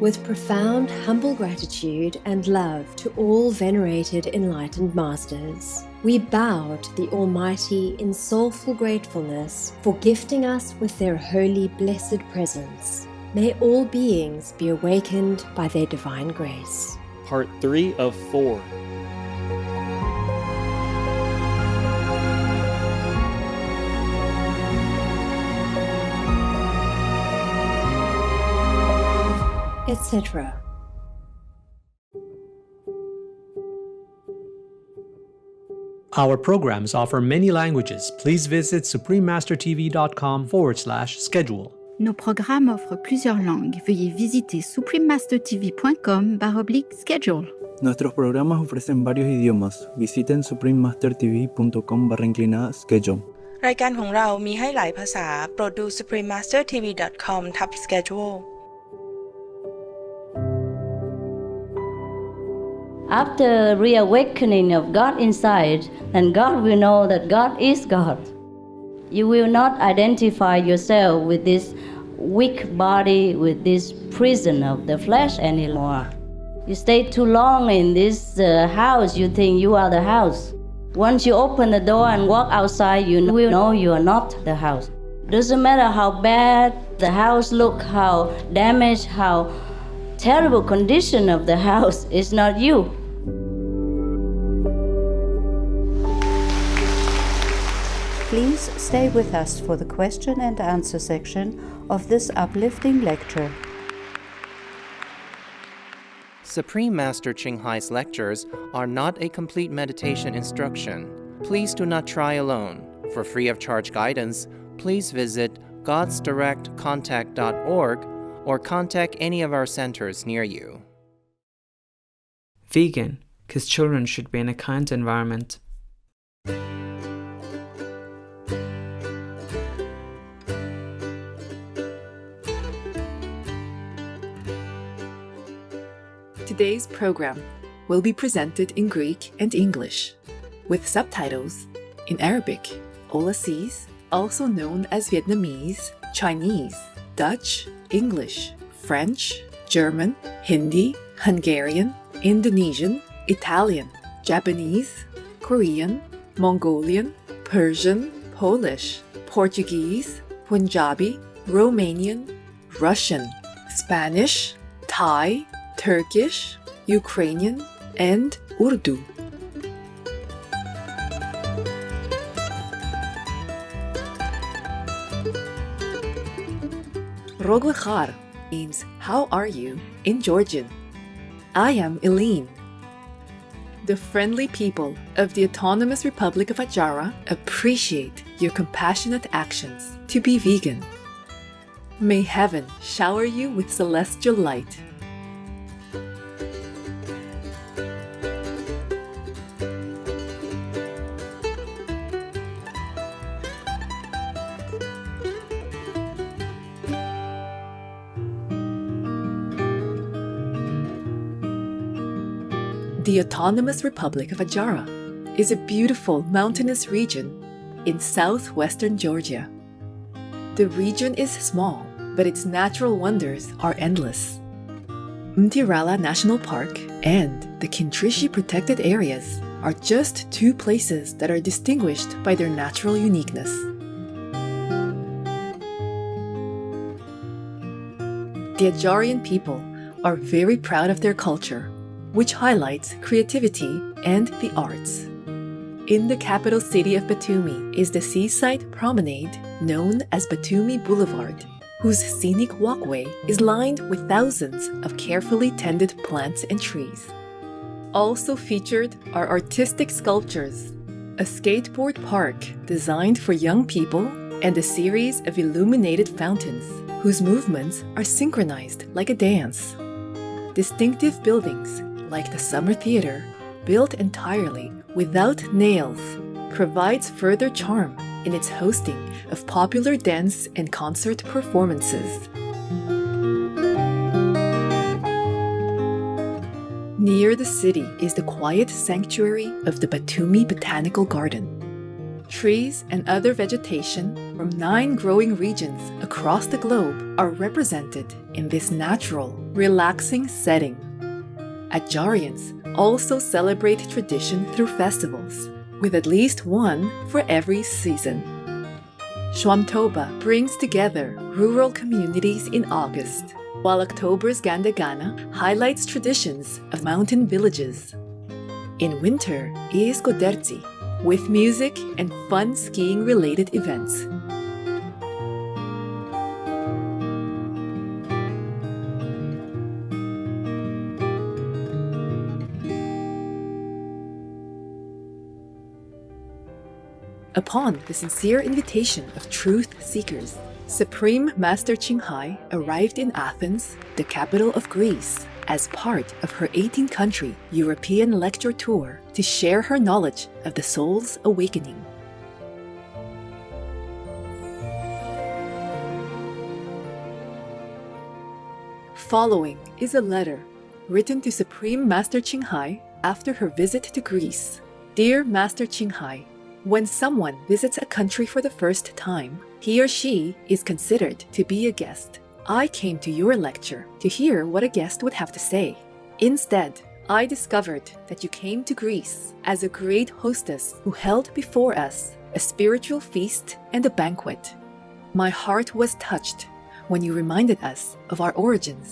With profound, humble gratitude and love to all venerated enlightened masters, we bow to the Almighty in soulful gratefulness for gifting us with their holy, blessed presence. May all beings be awakened by their divine grace. Part 3 of 4. Etc. Our programs offer many languages. Please visit suprememastertv.com/schedule. Nos programmes offrent plusieurs langues. Veuillez visiter suprememastertv.com/schedule. Nuestros programas ofrecen varios idiomas. Visiten suprememastertv.com/schedule. รายการของเรามีให้หลายภาษาโปรดดู suprememastertv.com/schedule After reawakening of God inside, then God will know that God is God. You will not identify yourself with this weak body, with this prison of the flesh anymore. You stay too long in this house, you think you are the house. Once you open the door and walk outside, you will know you are not the house. Doesn't matter how bad the house look, how damaged, how terrible condition of the house, is not you. Please stay with us for the question and answer section of this uplifting lecture. Supreme Master Ching Hai's lectures are not a complete meditation instruction. Please do not try alone. For free of charge guidance, please visit godsdirectcontact.org or contact any of our centers near you. Vegan, because children should be in a kind environment. Today's program will be presented in Greek and English, with subtitles in Arabic, Aulacese, also known as Vietnamese, Chinese, Dutch, English, French, German, Hindi, Hungarian, Indonesian, Italian, Japanese, Korean, Mongolian, Persian, Polish, Portuguese, Punjabi, Romanian, Russian, Spanish, Thai, Turkish, Ukrainian, and Urdu. Roglachar means how are you in Georgian. I am Eileen. The friendly people of the Autonomous Republic of Adjara appreciate your compassionate actions to be vegan. May heaven shower you with celestial light. The Autonomous Republic of Adjara is a beautiful mountainous region in southwestern Georgia. The region is small, but its natural wonders are endless. Mtirala National Park and the Kintrishi Protected Areas are just two places that are distinguished by their natural uniqueness. The Adjarian people are very proud of their culture, which highlights creativity and the arts. In the capital city of Batumi is the seaside promenade known as Batumi Boulevard, whose scenic walkway is lined with thousands of carefully tended plants and trees. Also featured are artistic sculptures, a skateboard park designed for young people, and a series of illuminated fountains whose movements are synchronized like a dance. Distinctive buildings like the Summer Theater, built entirely without nails, provides further charm in its hosting of popular dance and concert performances. Near the city is the quiet sanctuary of the Batumi Botanical Garden. Trees and other vegetation from 9 growing regions across the globe are represented in this natural, relaxing setting. Adjarians also celebrate tradition through festivals, with at least one for every season. Shwamtoba brings together rural communities in August, while October's Gandagana highlights traditions of mountain villages. In winter is Godertsi, with music and fun skiing-related events. Upon the sincere invitation of truth seekers, Supreme Master Qinghai arrived in Athens, the capital of Greece, as part of her 18-country European lecture tour to share her knowledge of the soul's awakening. Following is a letter written to Supreme Master Qinghai after her visit to Greece. Dear Master Qinghai, when someone visits a country for the first time, he or she is considered to be a guest. I came to your lecture to hear what a guest would have to say. Instead, I discovered that you came to Greece as a great hostess who held before us a spiritual feast and a banquet. My heart was touched when you reminded us of our origins,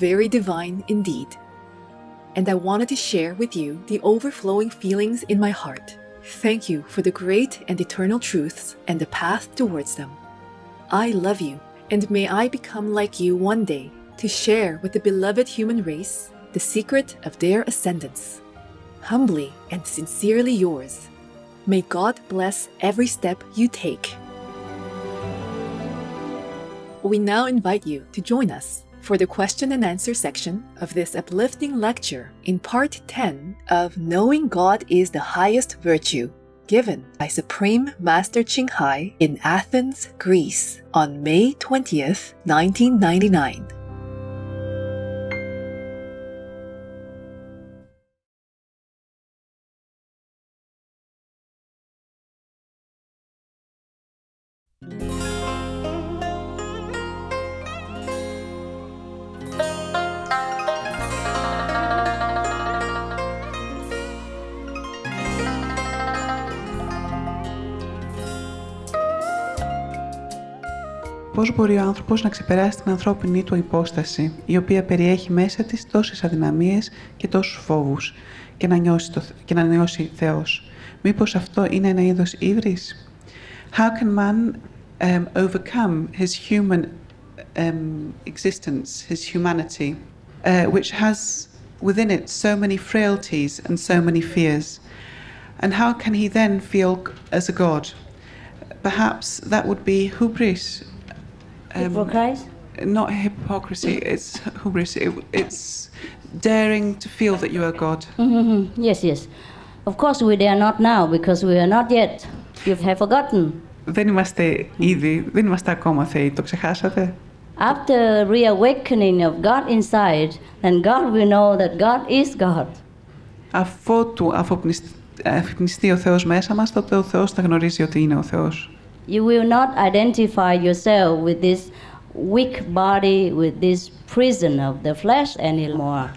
very divine indeed. And I wanted to share with you the overflowing feelings in my heart. Thank you for the great and eternal truths and the path towards them. I love you, and may I become like you one day to share with the beloved human race the secret of their ascendance. Humbly and sincerely yours. May God bless every step you take. We now invite you to join us for the question and answer section of this uplifting lecture in part 10 of Knowing God is the Highest Virtue, given by Supreme Master Qinghai in Athens, Greece on May 20th, 1999. Πώς μπορεί ο άνθρωπος να ξεπεράσει την ανθρώπινη του υπόσταση, η οποία περιέχει μέσα της τόσες αδυναμίες και τόσους φόβους, και να νιώσει Θεός. Μήπως αυτό είναι ένα είδος ύβρις? How can man overcome his human existence, his humanity, which has within it so many frailties and so many fears? And how can he then feel as a god? Perhaps that would be hubris. Hypocrisy? Not hypocrisy, it's hubris. It's daring to feel that you are God. Mm-hmm. Yes, yes. Of course we are not now, because we are not yet. You have forgotten. Δεν είμαστε ακόμα θεοί, το ξεχάσατε? After reawakening of God inside, then God will know that God is God. Αφότου αφυπνιστεί ο Θεός μέσα μας, τότε ο Θεός θα γνωρίζει ότι είναι ο Θεός. You will not identify yourself with this weak body, with this prison of the flesh anymore.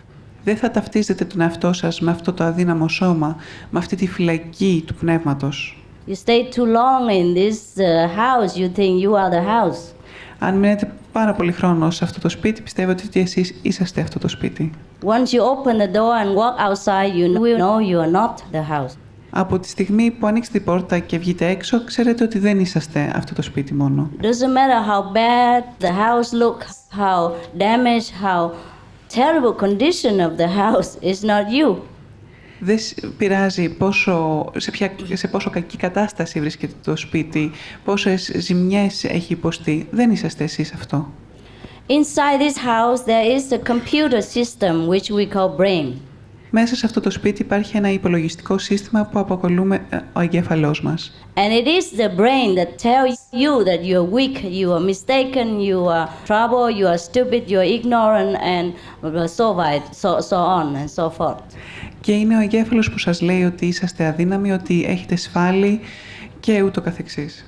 Δεν θα ταυτίζετε τον εαυτό σας με αυτό το αδύναμο σώμα, με αυτή τη φυλακή του πνεύματος. You stay too long in this house, you think you are the house. Αν μείνετε πάρα πολύ χρόνο σε αυτό το σπίτι, πιστεύετε ότι εσείς είσαστε αυτό το σπίτι. Once you open the door and walk outside, you will know you are not the house. Από τη στιγμή που ανοίξετε την πόρτα και βγείτε έξω, ξέρετε ότι δεν είσαστε αυτό το σπίτι μόνο. Doesn't matter how bad the house looks, how damaged, how terrible condition of the house, is not you. Δεν πειράζει σε πόσο κακή κατάσταση βρίσκεται το σπίτι, πόσες ζημιές έχει υποστεί. Δεν είσαστε εσείς αυτό. Inside this house there is a computer system which we call brain. Μέσα σε αυτό το σπίτι υπάρχει ένα υπολογιστικό σύστημα που αποκαλούμε ο εγκέφαλός μας. And it is the brain that tells you that you are weak, you are mistaken, you are trouble, you are stupid, you are ignorant, and so on and so forth. Και είναι ο εγκέφαλος που σας λέει ότι είσαστε αδύναμοι, ότι έχετε σφάλει και ούτω καθεξής.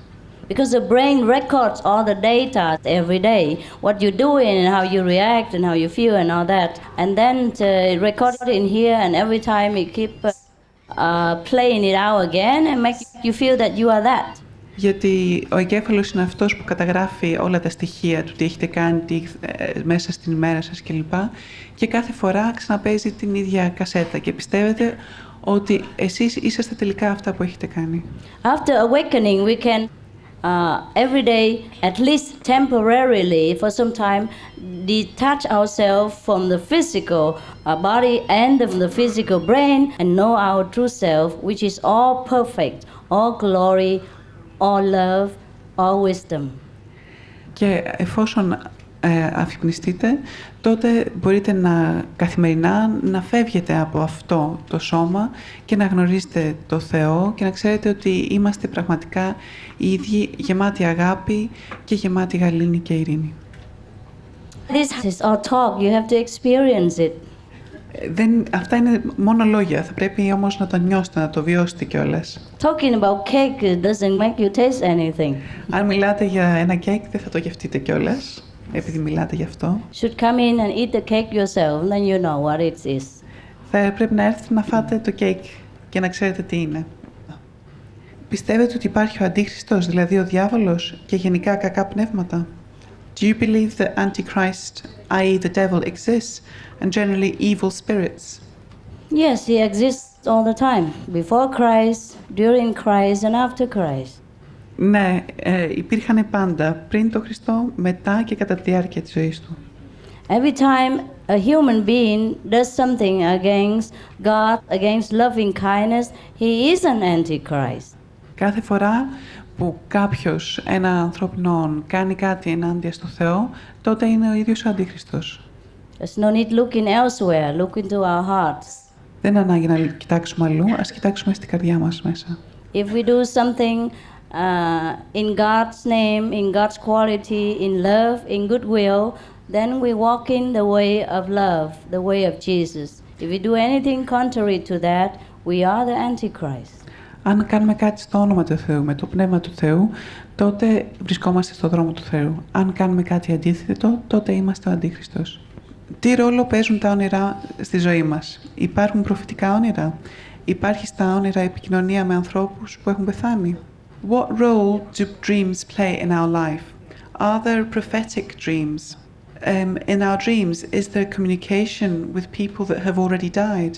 Because the brain records all the data every day, what you're doing and how you react and how you feel and all that. And then it records it in here, and every time it keep playing it out again and make you feel that you are that. Γιατί ο εγκέφαλος είναι αυτός που καταγράφει όλα τα στοιχεία του, τι έχετε κάνει, μέσα στην ημέρα σας κλπ. Και κάθε φορά ξαναπαίζει την ίδια κασέτα και πιστεύετε ότι εσείς είσαστε τελικά αυτά που έχετε κάνει. After awakening, we can every day, at least temporarily, for some time, detach ourselves from the physical body and the physical brain and know our true self, which is all perfect, all glory, all love, all wisdom. Και εφόσον αφυπνιστείτε, τότε μπορείτε καθημερινά να φεύγετε από αυτό το σώμα και να γνωρίζετε το Θεό και να ξέρετε ότι είμαστε πραγματικά οι ίδιοι, γεμάτοι αγάπη και γεμάτοι γαλήνη και ειρήνη. This is all talk. You have to experience it. Αυτά είναι μόνο λόγια. Θα πρέπει όμως να το νιώσετε, να το βιώσετε κιόλας. Talking about cake doesn't make you taste anything. Αν μιλάτε για ένα κέικ, δεν θα το γευτείτε κιόλας, επειδή μιλάτε γι' αυτό. Should come in and eat the cake yourself, then you know what it is. Θα πρέπει να έρθετε να φάτε το κέικ και να ξέρετε τι είναι. Πιστεύετε ότι υπάρχει ο Αντίχριστος, δηλαδή ο διάβολος, και γενικά κακά πνεύματα? Do you believe that Antichrist, i.e. the devil, exists, and generally evil spirits? Yes, he exists all the time. Before Christ, during Christ, and after Christ. Ναι, υπήρχαν πάντα, πριν το Χριστό, μετά και κατά τη διάρκεια της ζωής του. Every time a human being does something against God, against loving kindness, he is an Antichrist. Κάθε φορά που κάποιος, ένα ανθρώπινο, κάνει κάτι ενάντια στο Θεό, τότε είναι ο ίδιος ο Αντίχριστος. There's no need looking elsewhere. Look into our hearts. Δεν είναι ανάγκη να κοιτάξουμε αλλού, ας κοιτάξουμε στην καρδιά μας μέσα. If we do something in God's name, in God's quality, in love, in goodwill, then we walk in the way of love, the way of Jesus. If we do anything contrary to that, we are the Antichrist. Αν κάνουμε κάτι στο όνομα του Θεού, με το πνεύμα του Θεού, τότε βρισκόμαστε στο δρόμο του Θεού. Αν κάνουμε κάτι αντίθετο, τότε είμαστε ο Αντίχριστος. Τι ρόλο παίζουν τα όνειρα στη ζωή μας? Υπάρχουν προφητικά όνειρα? Υπάρχει στα όνειρα επικοινωνία με ανθρώπους που έχουν πεθάνει? What role do dreams play in our life? Are there prophetic dreams? In our dreams, is there communication with people that have already died?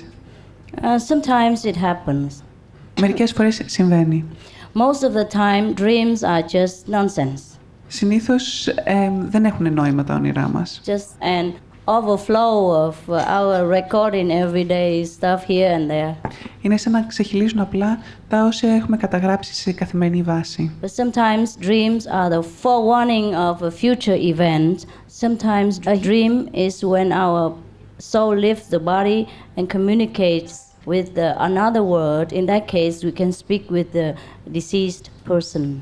Sometimes it happens. Μερικές φορές συμβαίνει. Most of the time, dreams are just nonsense. Συνήθως δεν έχουν νόημα τα όνειρά μας. Just an overflow of our recording everyday stuff here and there. Είναι σαν να ξεχυλίζουν απλά τα όσα έχουμε καταγράψει σε καθημερινή βάση. But sometimes dreams are the forewarning of a future event. Sometimes a dream is when our soul leaves the body and communicates with another world. In that case, we can speak with the deceased person.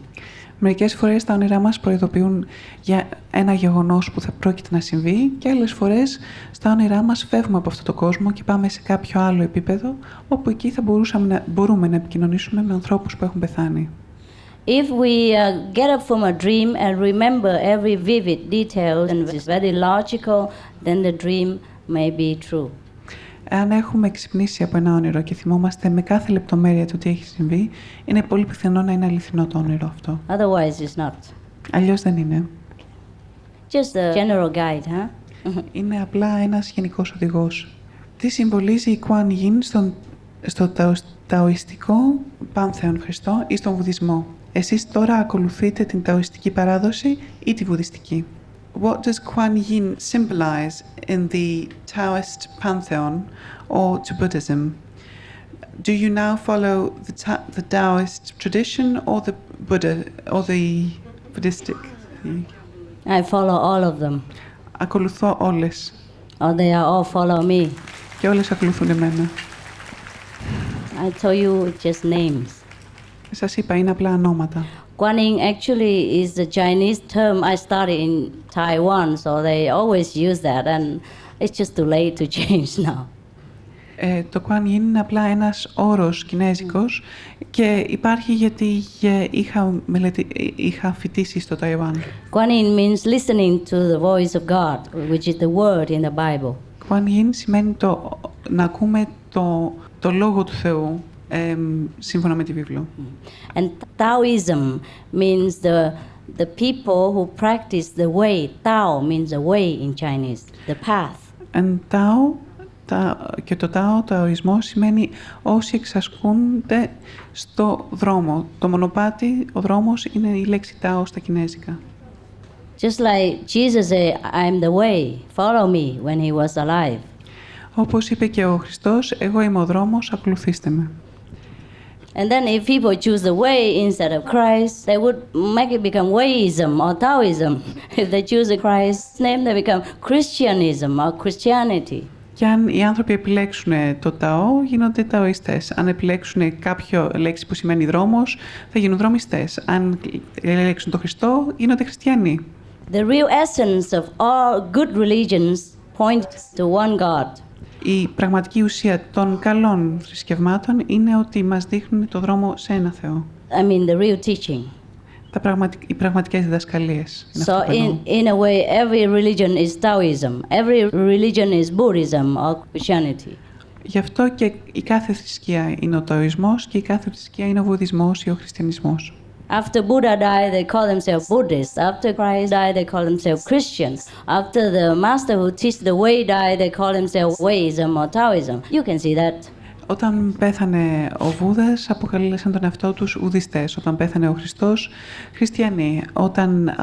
Μερικές φορές τα όνειρά μας προειδοποιούν για ένα γεγονός που θα πρόκειται να συμβεί και άλλες φορές στα όνειρά μας φεύγουμε από αυτόν τον κόσμο και πάμε σε κάποιο άλλο επίπεδο όπου εκεί θα μπορούμε να επικοινωνήσουμε με ανθρώπους που έχουν πεθάνει. If we get up from a dream and remember every vivid detail and is very logical, then the dream may be true. Αν έχουμε ξυπνήσει από ένα όνειρο και θυμόμαστε με κάθε λεπτομέρεια το τι έχει συμβεί, είναι πολύ πιθανό να είναι αληθινό το όνειρο αυτό. Otherwise it's not. Αλλιώς δεν είναι. Just a general guide, huh? Είναι απλά ένας γενικός οδηγός. Τι συμβολίζει η Κουάν Yin στο ταοιστικό πάνθεον, ευχαριστώ, ή στον βουδισμό? Εσείς τώρα ακολουθείτε την ταοιστική παράδοση ή τη βουδιστική? What does Kuan Yin symbolize in the Taoist pantheon or to Buddhism? Do you now follow the Taoist tradition or the Buddha or the Buddhistic? I follow all of them. Ακολουθώ όλες. Or they all follow me. Και όλες ακολουθούν εμένα. I told you it's just names. Σας είπα, είναι απλά ονόματα. Guanyin actually is the Chinese term. I studied in Taiwan, so they always use that, and it's just too late to change now. Το Kuan Yin είναι απλά ένας όρος κινέζικος και υπάρχει γιατί είχα φοιτήσει στο Ταϊβάν. Kuan Yin means listening to the voice of God, which is the word in the Bible. Kuan Yin σημαίνει να ακούμε το λόγο του Θεού, σύμφωνα με τη βίβλο. And Taoism means the people who practice the way. Tao means the way in Chinese, the path. And Tao, και το ταοισμό σημαίνει όσοι εξασκούνται στο δρόμο. Το μονοπάτι, ο δρόμος, είναι η λέξη Τάο στα κινέζικα. Just like Jesus said, I'm the way, follow me, when he was alive. Όπως είπε και ο Χριστός, εγώ είμαι ο δρόμος, ακολουθήστε με. And then if people choose the way instead of Christ, they would make it become Wayism or Taoism. If they choose the Christ's name, they become Christianism or Christianity. Και αν οι άνθρωποι επιλέξουν το Ταό, γίνονται Ταοιστές. Αν επιλέξουν κάποιο λέξη που σημαίνει δρόμος, θα γίνουν δρομιστές. Αν επιλέξουν το Χριστό, γίνονται χριστιανοί. The real essence of all good religions points to one God. Η πραγματική ουσία των καλών θρησκευμάτων είναι ότι μας δείχνουν το δρόμο σε ένα Θεό. I mean the real teaching. Οι πραγματικές διδασκαλίες. So in a way, every religion is Taoism. Every religion is Buddhism or Christianity. Γι' αυτό και η κάθε θρησκεία είναι ο Ταοισμός και η κάθε θρησκεία είναι ο Βουδισμός ή ο Χριστιανισμός. After Buddha died, they call themselves Buddhists. After Christ died, they call themselves Christians. After the master who teaches the way died, they call themselves Wayism or Taoism. You can see that. Όταν πέθανε ο Βούδας, αποκαλέσαν τον εαυτό τους Ουδιστές. Όταν πέθανε ο Χριστός, Χριστιανοί. Όταν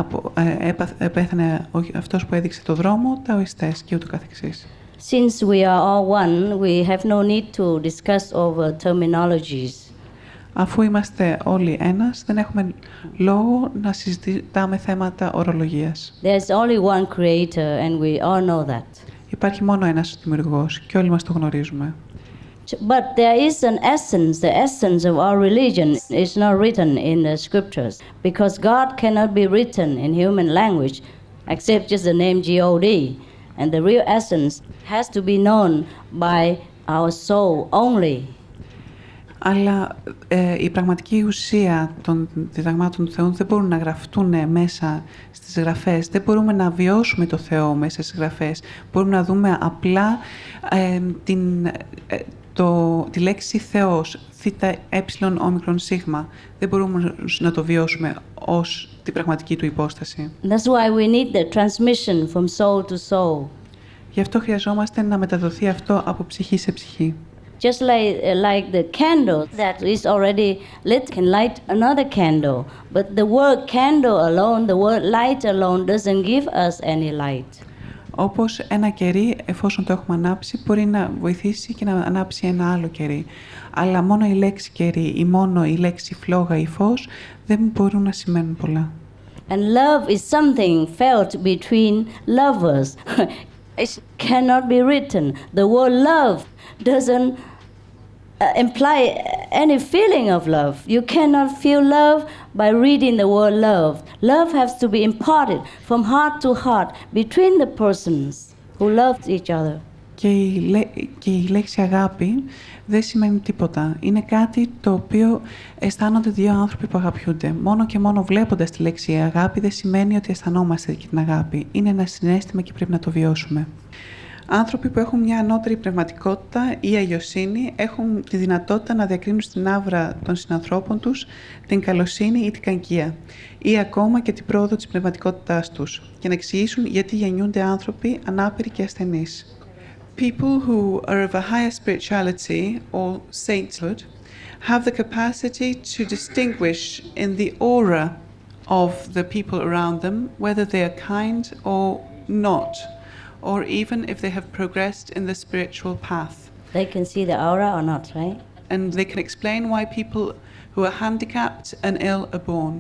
πέθανε αυτός που έδειξε το δρόμο, Ταοιστές και ούτω καθεξής. Since we are all one, we have no need to discuss over terminologies. Αφού είμαστε όλοι ένας, δεν έχουμε λόγο να συζητάμε θέματα ορολογίας. There's only one creator and we all know that. Υπάρχει μόνο ένας δημιουργός και όλοι μας το γνωρίζουμε. But there is an essence. The essence of our religion is not written in the scriptures because God cannot be written in human language except just the name God. And the real essence has to be known by our soul only. Αλλά η πραγματική ουσία των διδαγμάτων του Θεού δεν μπορούν να γραφτούν μέσα στις γραφές. Δεν μπορούμε να βιώσουμε το Θεό μέσα στις γραφές. Μπορούμε να δούμε απλά τη λέξη Θεός, θήτα, έψιλον, όμικρον, σίγμα. Δεν μπορούμε να το βιώσουμε ως την πραγματική του υπόσταση. That's why we need the transmission from soul to soul. Γι' αυτό χρειαζόμαστε να μεταδοθεί αυτό από ψυχή σε ψυχή. Just like the candle that is already lit can light another candle. But the word candle alone, the word light alone doesn't give us any light. Όπως ένα κερί, εφόσον το έχουμε ανάψει, μπορεί να βοηθήσει και να ανάψει ένα άλλο κερί. Αλλά μόνο η λέξη κερί ή μόνο η λέξη φλόγα ή φως δεν μπορούν να σημαίνουν πολλά. And love is something felt between lovers. It cannot be written. The word love doesn't imply any feeling of love. You cannot feel love by reading the word love. Love has to be imparted from heart to heart between the persons who love each other. Και η λέξη αγάπη δεν σημαίνει τίποτα. Είναι κάτι το οποίο αισθάνονται δύο άνθρωποι που αγαπιούνται. Μόνο και μόνο βλέποντας τη λέξη αγάπη δεν σημαίνει ότι αισθανόμαστε και την αγάπη. Είναι ένα συναίσθημα και πρέπει να το βιώσουμε. Άνθρωποι που έχουν μια ανώτερη πνευματικότητα ή αγιοσύνη έχουν τη δυνατότητα να διακρίνουν στην άβρα των συνανθρώπων τους την καλοσύνη ή την κακία ή ακόμα και την πρόοδο της πνευματικότητάς τους και να εξηγήσουν γιατί γεννιούνται άνθρωποι ανάπηροι και ασθενείς. People who are of a higher spirituality or sainthood have the capacity to distinguish in the aura of the people around them whether they are kind or not, or even if they have progressed in the spiritual path. They can see the aura or not, right? And they can explain why people who are handicapped and ill are born.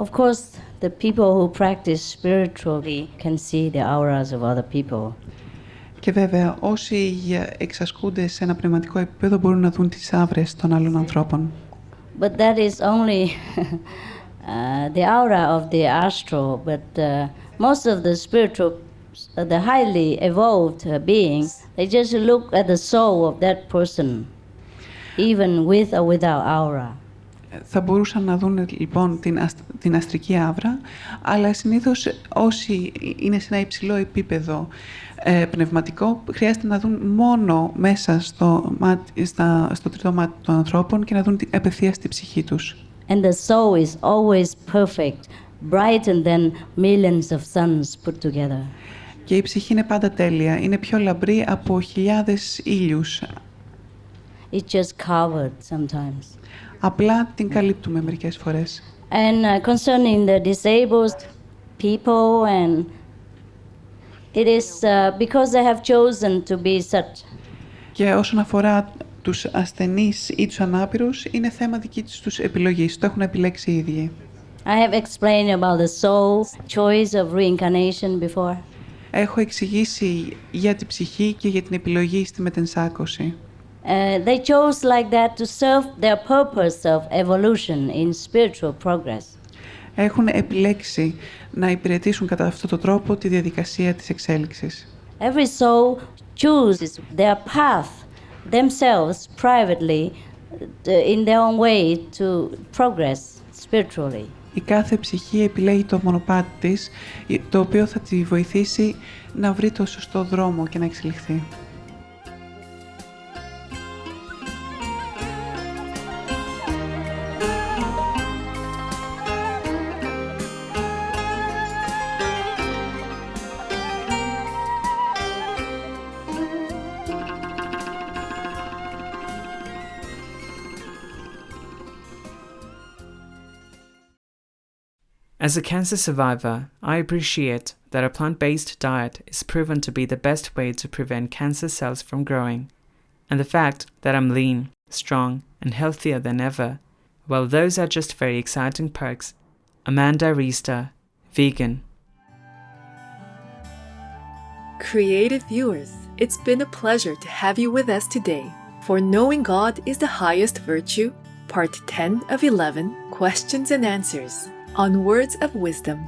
Of course, the people who practice spiritually can see the auras of other people. Και βέβαια, όσοι εξασκούνται σε ένα πνευματικό επίπεδο μπορούν να δουν τις άβρες των άλλων ανθρώπων. But that is only the aura of the astral. But most of the spiritual the highly evolved beings, they just look at the soul of that person, even with or without aura. Θα μπορούσαν να δουν λοιπόν την αστρική άβρα, αλλά συνήθως όσοι είναι σε ένα υψηλό επίπεδο πνευματικό, χρειάζεται να δουν μόνο μέσα στο τρίτο μάτι των ανθρώπων και να δουν απευθείας τη ψυχή τους. And the soul is always perfect, brighter than millions of suns put together. Και η ψυχή είναι πάντα τέλεια, είναι πιο λαμπρή από χιλιάδες ήλιους. It's just covered sometimes. Απλά την καλύπτουμε μερικές φορές. And concerning the disabled people, and it is because they have chosen to be such. Και όσον αφορά τους ασθενείς ή τους ανάπηρους, είναι θέμα δική τους επιλογής, το έχουν επιλέξει οι ίδιοι. I have explained about the soul choice of reincarnation before. Έχω εξηγήσει για την ψυχή και για την επιλογή στη μετενσάκωση. They chose like that to serve their purpose of evolution in spiritual progress. Έχουν επιλέξει να υπηρετήσουν κατά αυτόν τον τρόπο τη διαδικασία της εξέλιξης. Every soul chooses their path themselves privately in their own way to progress spiritually. Η κάθε ψυχή επιλέγει το μονοπάτι της, το οποίο θα τη βοηθήσει να βρει το σωστό δρόμο και να εξελιχθεί. As a cancer survivor, I appreciate that a plant-based diet is proven to be the best way to prevent cancer cells from growing, and the fact that I'm lean, strong, and healthier than ever, well, those are just very exciting perks. Amanda Riester, vegan. Creative viewers, it's been a pleasure to have you with us today for Knowing God is the Highest Virtue, Part 10 of 11, Questions and Answers on Words of Wisdom.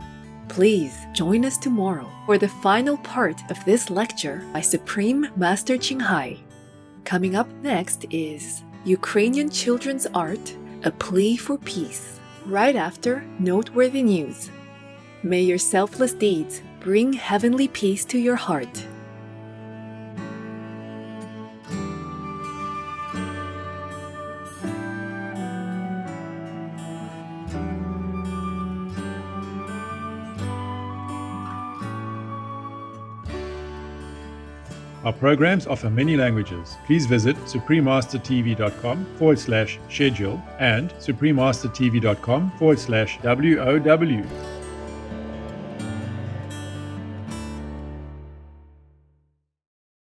Please join us tomorrow for the final part of this lecture by Supreme Master Ching Hai. Coming up next is Ukrainian Children's Art, A Plea for Peace, right after Noteworthy News. May your selfless deeds bring heavenly peace to your heart. Our programs offer many languages. Please visit suprememastertv.com/schedule and suprememastertv.com/WOW.